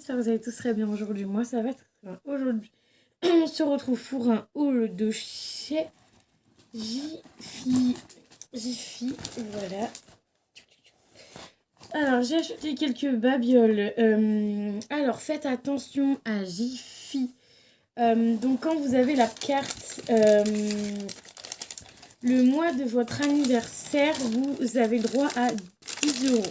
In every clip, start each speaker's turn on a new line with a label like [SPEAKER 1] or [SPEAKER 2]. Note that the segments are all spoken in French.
[SPEAKER 1] j'espère que vous allez tous très bien aujourd'hui. Moi, ça va très bien. Aujourd'hui, on se retrouve pour un haul de chez Jiffy. Jiffy, voilà. Alors, j'ai acheté quelques babioles. Alors, faites attention à Jiffy. Donc, quand vous avez la carte, le mois de votre anniversaire, vous avez droit à 10 euros.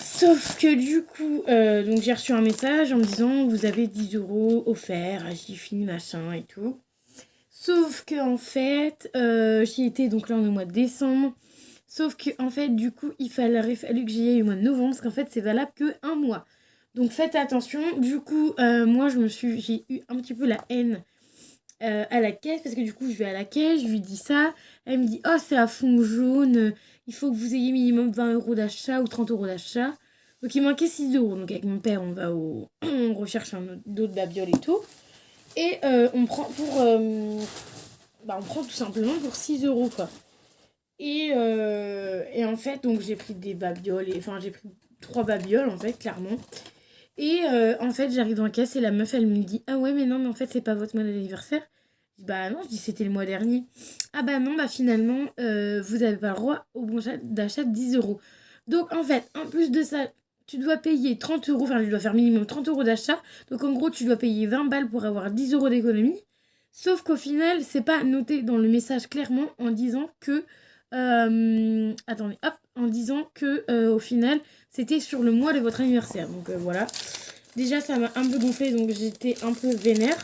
[SPEAKER 1] Sauf que du coup, donc j'ai reçu un message en me disant vous avez 10 euros offerts à Jiffy, machin et tout. Sauf que en fait, j'y étais donc là on est au mois de décembre. Sauf que en fait, du coup, il aurait fallu que j'y aille au mois de novembre parce qu'en fait, c'est valable que un mois. Donc faites attention. Du coup, moi, j'ai eu un petit peu la haine à la caisse parce que du coup, je vais à la caisse, je lui dis ça. Elle me dit oh, c'est à fond jaune. Il faut que vous ayez minimum 20 euros d'achat ou 30 euros d'achat. Donc il manquait 6 euros. Donc avec mon père, on va on recherche d'autres babioles et tout. Et on prend on prend tout simplement pour 6 euros quoi. Et en fait, donc j'ai pris des babioles, j'ai pris 3 babioles en fait, clairement. Et en fait, j'arrive dans la caisse et la meuf, elle me dit ah ouais, mais non, mais en fait, c'est pas votre mois d'anniversaire. Je dis bah non, je dis c'était le mois dernier. Ah bah non, bah finalement, vous avez pas le droit au bon d'achat de 10 euros. Donc en fait, en plus de ça, tu dois payer 30 euros, enfin, tu dois faire minimum 30 euros d'achat. Donc en gros, tu dois payer 20 balles pour avoir 10 euros d'économie. Sauf qu'au final, c'est pas noté dans le message clairement en disant que. En disant que au final, c'était sur le mois de votre anniversaire. Donc voilà. Déjà, ça m'a un peu gonflé, donc j'étais un peu vénère.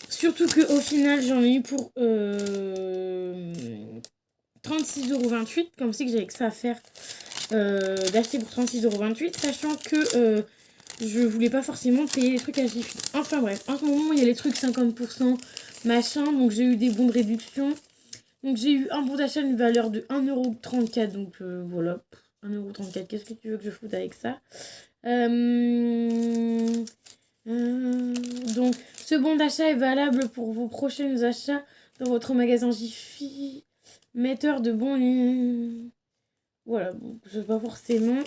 [SPEAKER 1] Surtout qu'au final, j'en ai eu pour 36,28 €. Comme si que j'avais que ça à faire d'acheter pour 36,28 €. Sachant que je voulais pas forcément payer les trucs à Jiffy. Enfin bref, en ce moment, il y a les trucs 50% machin. Donc j'ai eu des bons de réduction. Donc j'ai eu un bon d'achat d'une valeur de 1,34 €. Donc voilà, 1,34 €. Qu'est-ce que tu veux que je foute avec ça Donc ce bon d'achat est valable pour vos prochains achats dans votre magasin Jiffy. Metteur de bons... Voilà, bon, je sais pas forcément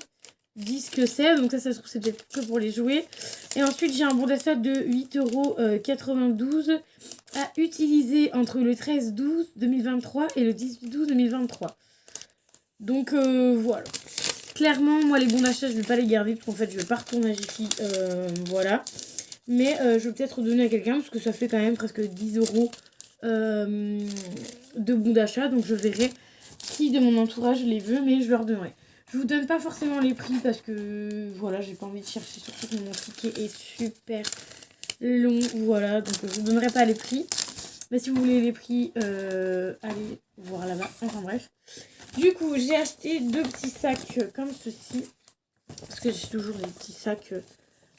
[SPEAKER 1] dit ce que c'est. Donc ça se trouve c'est peut-être que pour les jouets. Et ensuite j'ai un bon d'achat de 8,92 € à utiliser entre le 13-12-2023 et le 18-12-2023. Donc voilà. Clairement, moi les bons d'achat, je vais pas les garder parce qu'en fait, je vais pas retourner à Jiffy. Voilà. Mais je vais peut-être redonner à quelqu'un parce que ça fait quand même presque 10 euros de bons d'achat. Donc je verrai qui de mon entourage les veut, mais je leur donnerai. Je vous donne pas forcément les prix parce que voilà, j'ai pas envie de chercher, surtout que mon ticket est super long. Voilà, donc je vous donnerai pas les prix. Mais si vous voulez les prix, allez voir là-bas. Enfin bref. Du coup, j'ai acheté 2 petits sacs comme ceci. Parce que j'ai toujours des petits sacs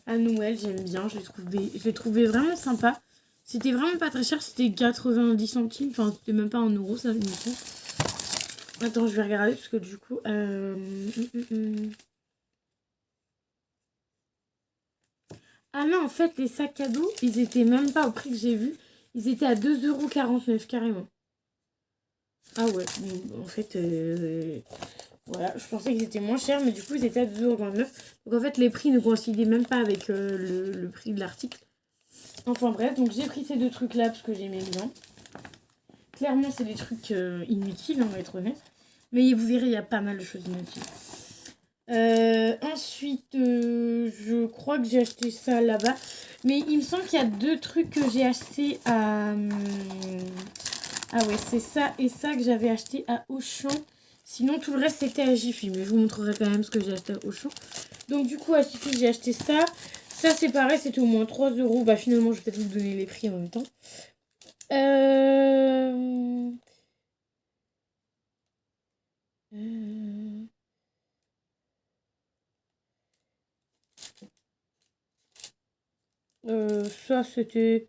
[SPEAKER 1] à Noël. J'aime bien. Je les trouvais vraiment sympa. C'était vraiment pas très cher. C'était 90 centimes. Enfin, c'était même pas 1 euro, ça, je me trompe. Attends, je vais regarder parce que du coup... Ah non, en fait, les sacs cadeaux, ils étaient même pas au prix que j'ai vu. Ils étaient à 2,49 € carrément. Ah ouais, en fait, voilà, je pensais qu'ils étaient moins chers, mais du coup, ils étaient à 2,49 €. Donc en fait, les prix ne coïncidaient même pas avec le prix de l'article. Enfin bref, donc j'ai pris ces 2 trucs-là parce que j'aimais bien. Clairement, c'est des trucs inutiles, on va être honnête. Mais vous verrez, il y a pas mal de choses inutiles. Ensuite, je crois que j'ai acheté ça là-bas. Mais il me semble qu'il y a 2 trucs que j'ai acheté à... Ah ouais, c'est ça et ça que j'avais acheté à Auchan. Sinon, tout le reste, c'était à Jiffy. Mais je vous montrerai quand même ce que j'ai acheté à Auchan. Donc, du coup, à Jiffy, j'ai acheté ça. Ça, c'est pareil, c'était au moins 3 €. Bah, finalement, je vais peut-être vous donner les prix en même temps. Ça, c'était...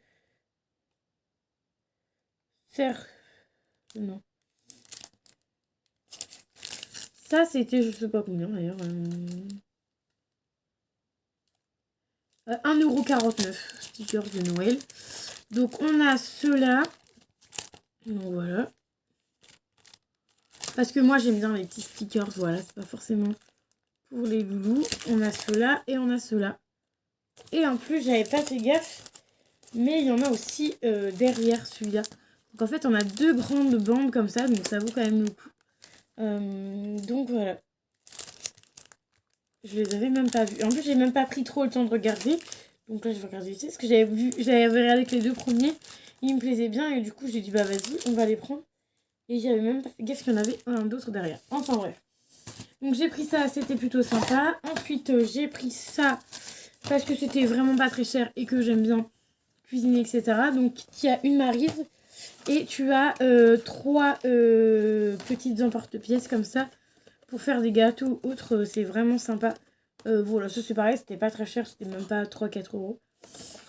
[SPEAKER 1] Non. Ça, c'était, je sais pas combien d'ailleurs. 1,49 €, stickers de Noël. Donc, on a ceux-là. Donc, voilà. Parce que moi, j'aime bien les petits stickers. Voilà, c'est pas forcément pour les loulous. On a ceux-là et on a ceux-là. Et en plus, j'avais pas fait gaffe, mais il y en a aussi derrière celui-là. Donc en fait, on a 2 grandes bandes comme ça, donc ça vaut quand même le coup. Donc voilà. Je les avais même pas vus. En plus, j'ai même pas pris trop le temps de regarder. Donc là, je vais regarder ici. Parce que j'avais regardé que les 2 premiers. Ils me plaisaient bien. Et du coup, j'ai dit, bah vas-y, on va les prendre. Et j'avais même pas fait gaffe qu'il y en avait un d'autre derrière. Enfin bref. Donc j'ai pris ça, c'était plutôt sympa. Ensuite, j'ai pris ça parce que c'était vraiment pas très cher et que j'aime bien cuisiner, etc. Donc il y a une Maryse. Et tu as 3 petites emporte-pièces comme ça. Pour faire des gâteaux ou autres, c'est vraiment sympa. Voilà, ça c'est pareil, c'était pas très cher, c'était même pas 3-4 euros.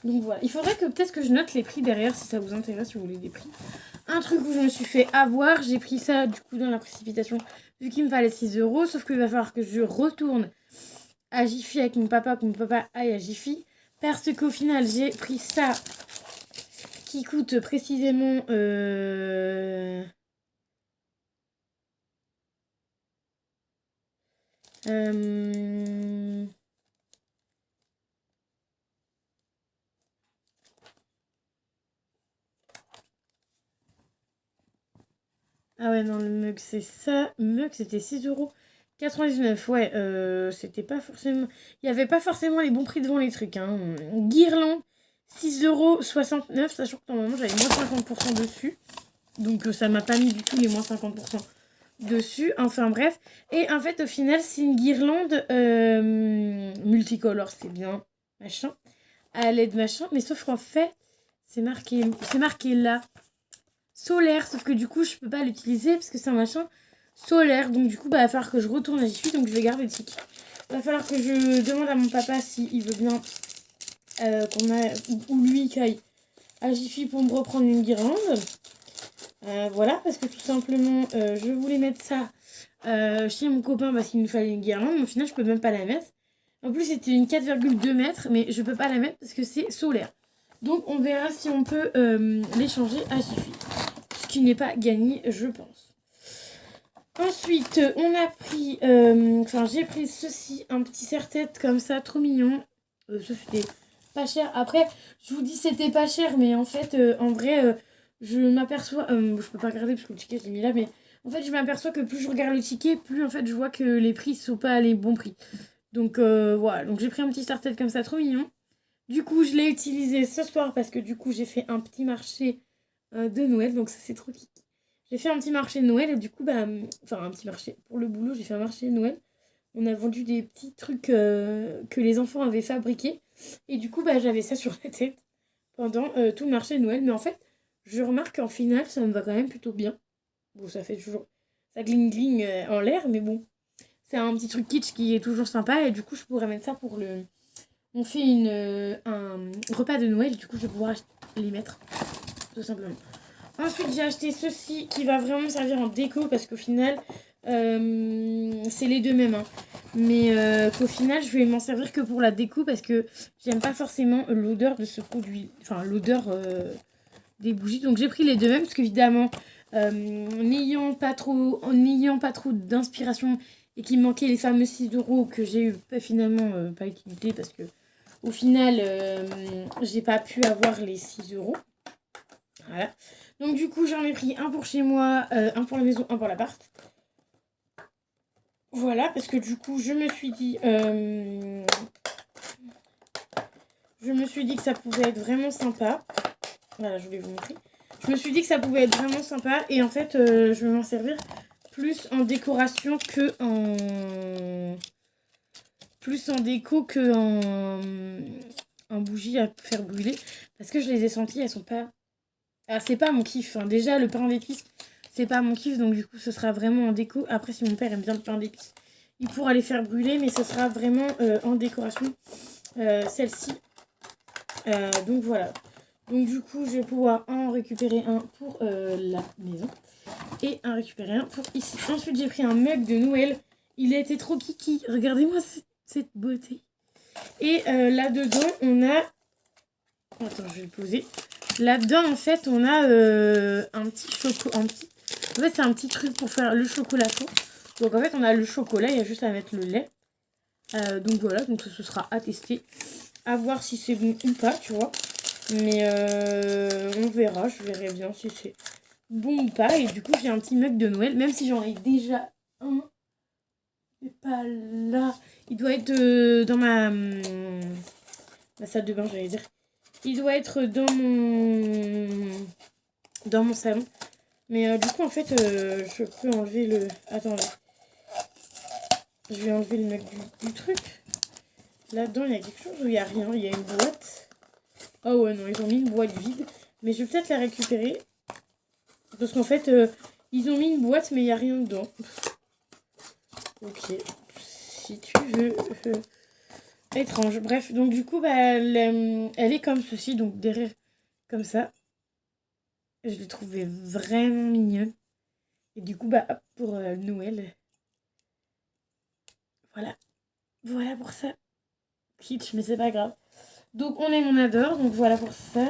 [SPEAKER 1] Donc voilà, il faudrait que peut-être que je note les prix derrière si ça vous intéresse, si vous voulez des prix. Un truc où je me suis fait avoir, j'ai pris ça du coup dans la précipitation, vu qu'il me fallait 6 euros, sauf qu'il va falloir que je retourne à Jiffy avec mon papa, que mon papa aille à Jiffy. Parce qu'au final, j'ai pris ça qui coûte précisément... Ah ouais, non, le mug, c'est ça. Le mug, c'était 6,99 €. Ouais, c'était pas forcément... Il n'y avait pas forcément les bons prix devant les trucs. Hein. Guirlande, 6,69 €, sachant que normalement, j'avais moins 50% dessus. Donc, ça m'a pas mis du tout les moins 50% dessus. Enfin, bref. Et en fait, au final, c'est une guirlande multicolore. C'est bien, machin. À l'aide, machin. Mais sauf qu'en fait, c'est marqué là. Solaire, sauf que du coup je peux pas l'utiliser parce que c'est un machin solaire, donc du coup bah, il va falloir que je retourne à Jiffy, donc je vais garder le ticket. Il va falloir que je demande à mon papa s'il veut bien ou lui qui aille à Jiffy pour me reprendre une guirlande. Voilà, parce que tout simplement je voulais mettre ça chez mon copain parce qu'il nous fallait une guirlande, mais au final je peux même pas la mettre. En plus c'était une 4,2 mètres, mais je peux pas la mettre parce que c'est solaire. Donc on verra si on peut l'échanger à Jiffy. Ce qui n'est pas gagné, je pense. Ensuite, on a pris... j'ai pris ceci, un petit serre-tête comme ça, trop mignon. Ça, c'était pas cher. Après, je vous dis c'était pas cher, mais en fait, en vrai, je m'aperçois... je peux pas regarder parce que le ticket, je l'ai mis là, mais... En fait, je m'aperçois que plus je regarde le ticket, plus en fait, je vois que les prix sont pas les bons prix. Donc, voilà. Donc, j'ai pris un petit serre-tête comme ça, trop mignon. Du coup, je l'ai utilisé ce soir parce que du coup, j'ai fait un petit marché de Noël. Donc, ça, c'est trop kiki. J'ai fait un petit marché de Noël et du coup, un petit marché. Pour le boulot, j'ai fait un marché de Noël. On a vendu des petits trucs que les enfants avaient fabriqués. Et du coup, j'avais ça sur la tête pendant tout le marché de Noël. Mais en fait, je remarque qu'en final, ça me va quand même plutôt bien. Bon, ça fait toujours... Ça gling en l'air, mais bon. C'est un petit truc kitsch qui est toujours sympa. Et du coup, je pourrais mettre ça pour le... On fait un repas de Noël, du coup je vais pouvoir les mettre, tout simplement. Ensuite j'ai acheté ceci qui va vraiment me servir en déco parce qu'au final, c'est les deux mêmes. Hein. Mais qu'au final je vais m'en servir que pour la déco parce que j'aime pas forcément l'odeur de ce produit. Enfin l'odeur des bougies. Donc j'ai pris les deux mêmes parce qu'évidemment, n'ayant pas trop d'inspiration et qu'il me manquait les fameux 6 € que j'ai eu finalement pas utilisé parce que au final, j'ai pas pu avoir les 6 €. Voilà. Donc du coup, j'en ai pris un pour chez moi, un pour la maison, un pour l'appart. Voilà, parce que du coup, je me suis dit que ça pouvait être vraiment sympa. Voilà, je voulais vous montrer. Je me suis dit que ça pouvait être vraiment sympa. Et en fait, je vais m'en servir plus en décoration que en... Plus en déco que en bougie à faire brûler. Parce que je les ai senties, elles sont pas... Ah, c'est pas mon kiff. Hein. Déjà, le pain d'épices, c'est pas mon kiff. Donc du coup, ce sera vraiment en déco. Après, si mon père aime bien le pain d'épices, il pourra les faire brûler. Mais ce sera vraiment en décoration. Celle-ci. Donc voilà. Donc du coup, je vais pouvoir en récupérer un pour la maison. Et en récupérer un pour ici. Ensuite, j'ai pris un mug de Noël. Il a été trop kiki. Regardez-moi cette beauté. Et là-dedans, on a... Attends, je vais le poser. Là-dedans, en fait, on a un petit chocolat. En fait, c'est un petit truc pour faire le chocolat chaud. Donc, en fait, on a le chocolat. Il y a juste à mettre le lait. Donc voilà, donc ce sera à tester. À voir si c'est bon ou pas, tu vois. Mais on verra, je verrai bien si c'est bon ou pas. Et du coup, j'ai un petit mug de Noël, même si j'en ai déjà un. Mais pas là. Il doit être dans ma salle de bain, j'allais dire. Il doit être dans mon salon. Mais du coup, en fait, je peux enlever le... Attendez. Je vais enlever le mug du truc. Là-dedans, il y a quelque chose ou il n'y a rien? Il y a une boîte. Oh ouais, non, ils ont mis une boîte vide. Mais je vais peut-être la récupérer. Parce qu'en fait, ils ont mis une boîte, mais il n'y a rien dedans. Ok. Si tu veux... étrange. Bref, donc du coup, bah, elle est comme ceci. Donc derrière, comme ça. Je l'ai trouvée vraiment mignonne. Et du coup, bah, hop, pour Noël. Voilà. Voilà pour ça. Kitsch, mais c'est pas grave. Donc, on aime, on adore. Donc, voilà pour ça.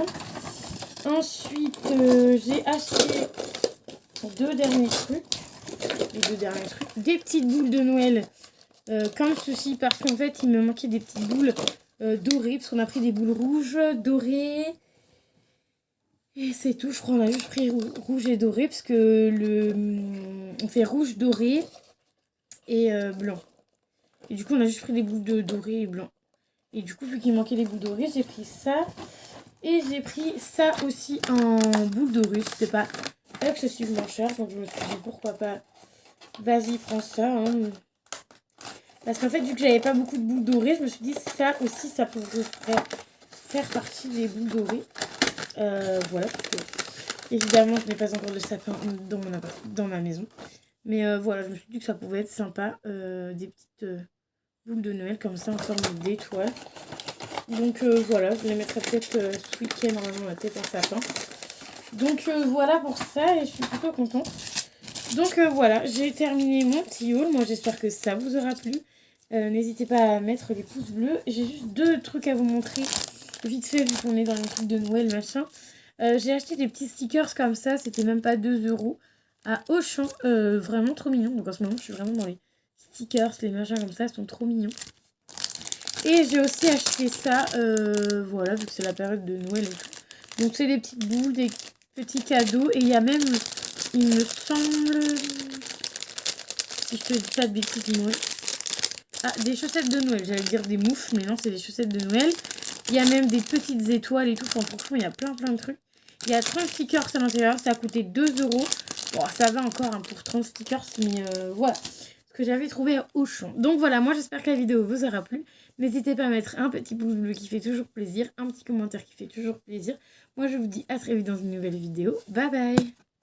[SPEAKER 1] Ensuite, j'ai acheté deux derniers trucs. Les deux derniers trucs. Des petites boules de Noël. Comme ceci. Parce qu'en fait, il me manquait des petites boules dorées. Parce qu'on a pris des boules rouges, dorées. Et c'est tout. Je crois qu'on a juste pris rouge et doré. Parce que on fait rouge, doré et blanc. Et du coup, on a juste pris des boules de doré et blanc. Et du coup, vu qu'il manquait les boules dorées, j'ai pris ça. Et j'ai pris ça aussi en boules dorées. C'était pas excessivement cher. Donc je me suis dit, pourquoi pas. Vas-y, prends ça. Hein. Parce qu'en fait, vu que j'avais pas beaucoup de boules dorées, je me suis dit, ça aussi, ça pourrait faire partie des boules dorées. Voilà. Parce que, évidemment, je n'ai pas encore de sapin dans ma maison. Mais voilà, je me suis dit que ça pouvait être sympa. Des petites... boules de Noël comme ça en forme d'étoile. Donc voilà, je les mettrai peut-être ce week-end normalement la tête en sapin. Donc voilà pour ça et je suis plutôt contente. Donc voilà, j'ai terminé mon petit haul. Moi j'espère que ça vous aura plu. N'hésitez pas à mettre les pouces bleus. J'ai juste deux trucs à vous montrer vite fait vu qu'on est dans les trucs de Noël machin. J'ai acheté des petits stickers comme ça, c'était même pas 2 € à Auchan. Vraiment trop mignon. Donc en ce moment je suis vraiment dans les stickers, les machins comme ça, sont trop mignons. Et j'ai aussi acheté ça, voilà, vu que c'est la période de Noël et tout. Donc c'est des petites boules, des petits cadeaux. Et il y a même, il me semble, si je te dis pas de bêtises, dis-moi. Ah, des chaussettes de Noël, j'allais dire des moufles, mais non, c'est des chaussettes de Noël. Il y a même des petites étoiles et tout, enfin franchement, il y a plein de trucs. Il y a 30 stickers à l'intérieur, ça a coûté 2 €. Bon, ça va encore hein, pour 30 stickers, mais voilà. Ce que j'avais trouvé au Auchan. Donc voilà, moi j'espère que la vidéo vous aura plu. N'hésitez pas à mettre un petit pouce bleu qui fait toujours plaisir, un petit commentaire qui fait toujours plaisir. Moi je vous dis à très vite dans une nouvelle vidéo. Bye bye!